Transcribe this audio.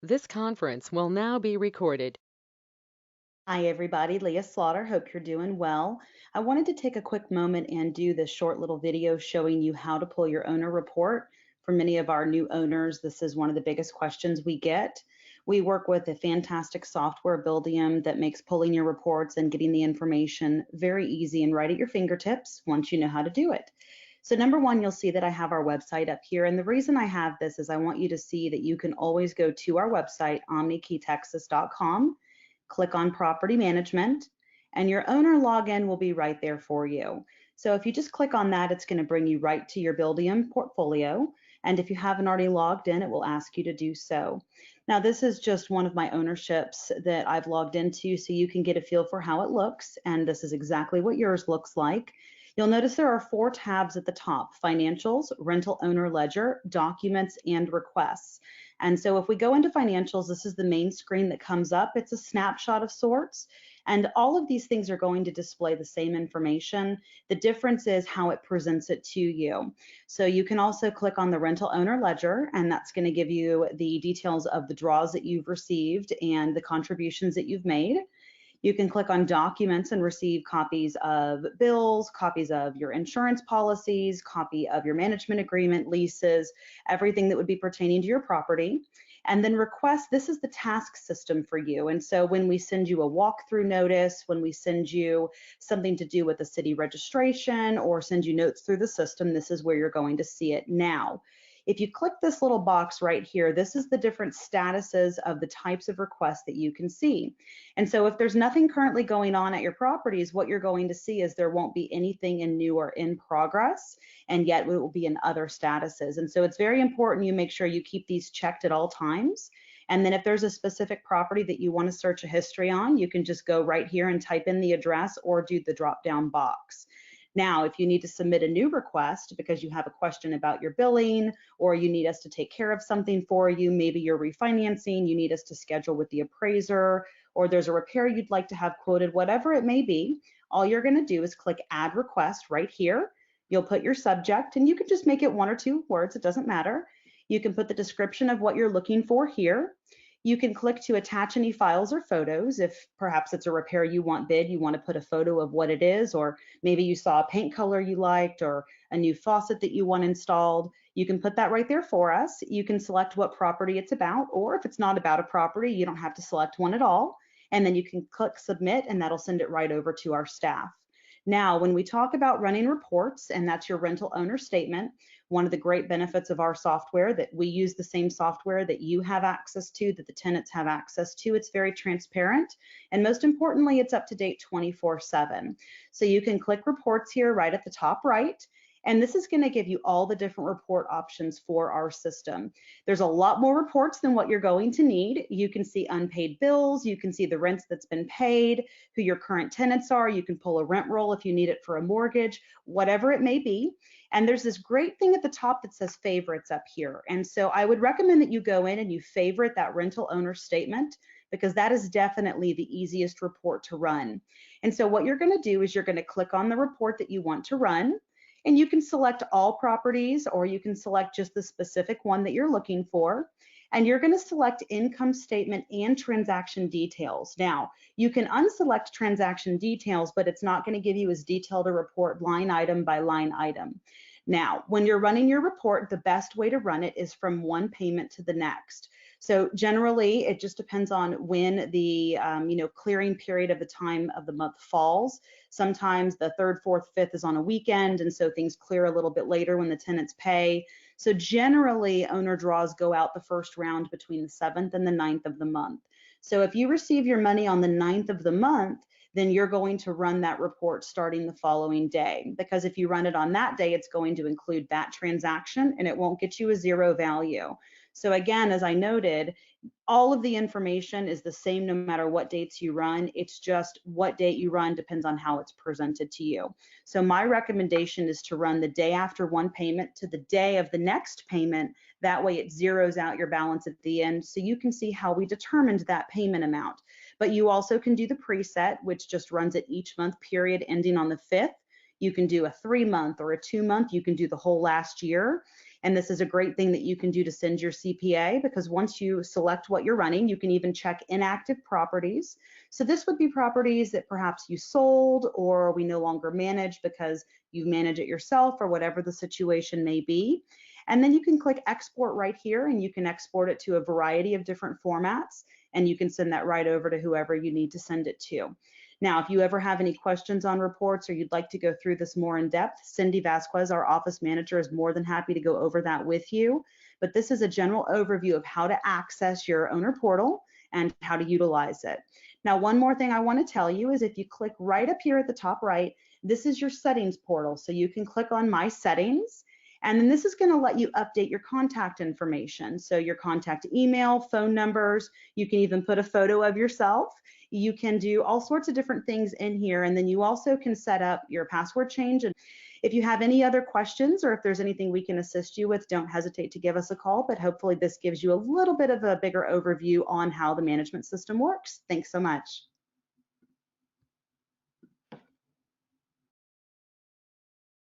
This conference will now be recorded. Hi, everybody. Leah Slaughter. Hope you're doing well. I wanted to take a quick moment and do this short little video showing you how to pull your owner report. For many of our new owners, this is one of the biggest questions we get. We work with a fantastic software, Buildum, that makes pulling your reports and getting the information very easy and right at your fingertips once you know how to do it. So number one, you'll see that I have our website up here. And the reason I have this is I want you to see that you can always go to our website, omnikeytexas.com, click on property management, and your owner login will be right there for you. So if you just click on that, it's going to bring you right to your Buildium portfolio. And if you haven't already logged in, it will ask you to do so. Now, this is just one of my ownerships that I've logged into so you can get a feel for how it looks. And this is exactly what yours looks like. You'll notice there are 4 tabs at the top: financials, rental owner ledger, documents, and requests. And so if we go into financials, this is the main screen that comes up. It's a snapshot of sorts. And all of these things are going to display the same information. The difference is how it presents it to you. So you can also click on the rental owner ledger, and that's going to give you the details of the draws that you've received and the contributions that you've made. You can click on documents and receive copies of bills, copies of your insurance policies, copy of your management agreement, leases, everything that would be pertaining to your property. And then request, this is the task system for you. And so when we send you a walkthrough notice, when we send you something to do with the city registration or send you notes through the system, this is where you're going to see it now. If you click this little box right here, this is the different statuses of the types of requests that you can see. And so if there's nothing currently going on at your properties, what you're going to see is there won't be anything in new or in progress, and yet it will be in other statuses. And so it's very important you make sure you keep these checked at all times. And then if there's a specific property that you want to search a history on, you can just go right here and type in the address or do the drop down box. Now, if you need to submit a new request because you have a question about your billing or you need us to take care of something for you, maybe you're refinancing, you need us to schedule with the appraiser, or there's a repair you'd like to have quoted, whatever it may be, all you're going to do is click add request right here. You'll put your subject, and you can just make it 1 or 2 words, it doesn't matter. You can put the description of what you're looking for here. You can click to attach any files or photos. If perhaps it's a repair you want bid, you want to put a photo of what it is, or maybe you saw a paint color you liked or a new faucet that you want installed. You can put that right there for us. You can select what property it's about, or if it's not about a property, you don't have to select one at all. And then you can click submit, and that'll send it right over to our staff. Now, when we talk about running reports, and that's your rental owner statement, one of the great benefits of our software that we use the same software that you have access to, that the tenants have access to. It's very transparent. And most importantly, it's up to date 24/7. So you can click reports here right at the top right. And this is going to give you all the different report options for our system. There's a lot more reports than what you're going to need. You can see unpaid bills. You can see the rents that's been paid, who your current tenants are. You can pull a rent roll if you need it for a mortgage, whatever it may be. And there's this great thing at the top that says favorites up here. And so I would recommend that you go in and you favorite that rental owner statement, because that is definitely the easiest report to run. And so what you're going to do is you're going to click on the report that you want to run. And you can select all properties, or you can select just the specific one that you're looking for. And you're going to select income statement and transaction details. Now, you can unselect transaction details, but it's not going to give you as detailed a report line item by line item. Now, when you're running your report, the best way to run it is from one payment to the next. So generally, it just depends on when the clearing period of the time of the month falls. Sometimes the third, fourth, fifth is on a weekend, and so things clear a little bit later when the tenants pay. So generally, owner draws go out the first round between the 7th and the 9th of the month. So if you receive your money on the 9th of the month, then you're going to run that report starting the following day. Because if you run it on that day, it's going to include that transaction and it won't get you a zero value. So again, as I noted, all of the information is the same no matter what dates you run. It's just what date you run depends on how it's presented to you. So my recommendation is to run the day after one payment to the day of the next payment. That way it zeroes out your balance at the end so you can see how we determined that payment amount. But you also can do the preset, which just runs at each month period ending on the 5th. You can do a 3-month or a 2-month. You can do the whole last year. And this is a great thing that you can do to send your CPA, because once you select what you're running, you can even check inactive properties. So this would be properties that perhaps you sold or we no longer manage because you manage it yourself or whatever the situation may be. And then you can click export right here, and you can export it to a variety of different formats, and you can send that right over to whoever you need to send it to. Now, if you ever have any questions on reports or you'd like to go through this more in depth, Cindy Vasquez, our office manager, is more than happy to go over that with you. But this is a general overview of how to access your owner portal and how to utilize it. Now, one more thing I want to tell you is if you click right up here at the top right, this is your settings portal. So you can click on My Settings, and then this is going to let you update your contact information. So your contact email, phone numbers, you can even put a photo of yourself. You can do all sorts of different things in here. And then you also can set up your password change. And if you have any other questions or if there's anything we can assist you with, don't hesitate to give us a call. But hopefully this gives you a little bit of a bigger overview on how the management system works. Thanks so much.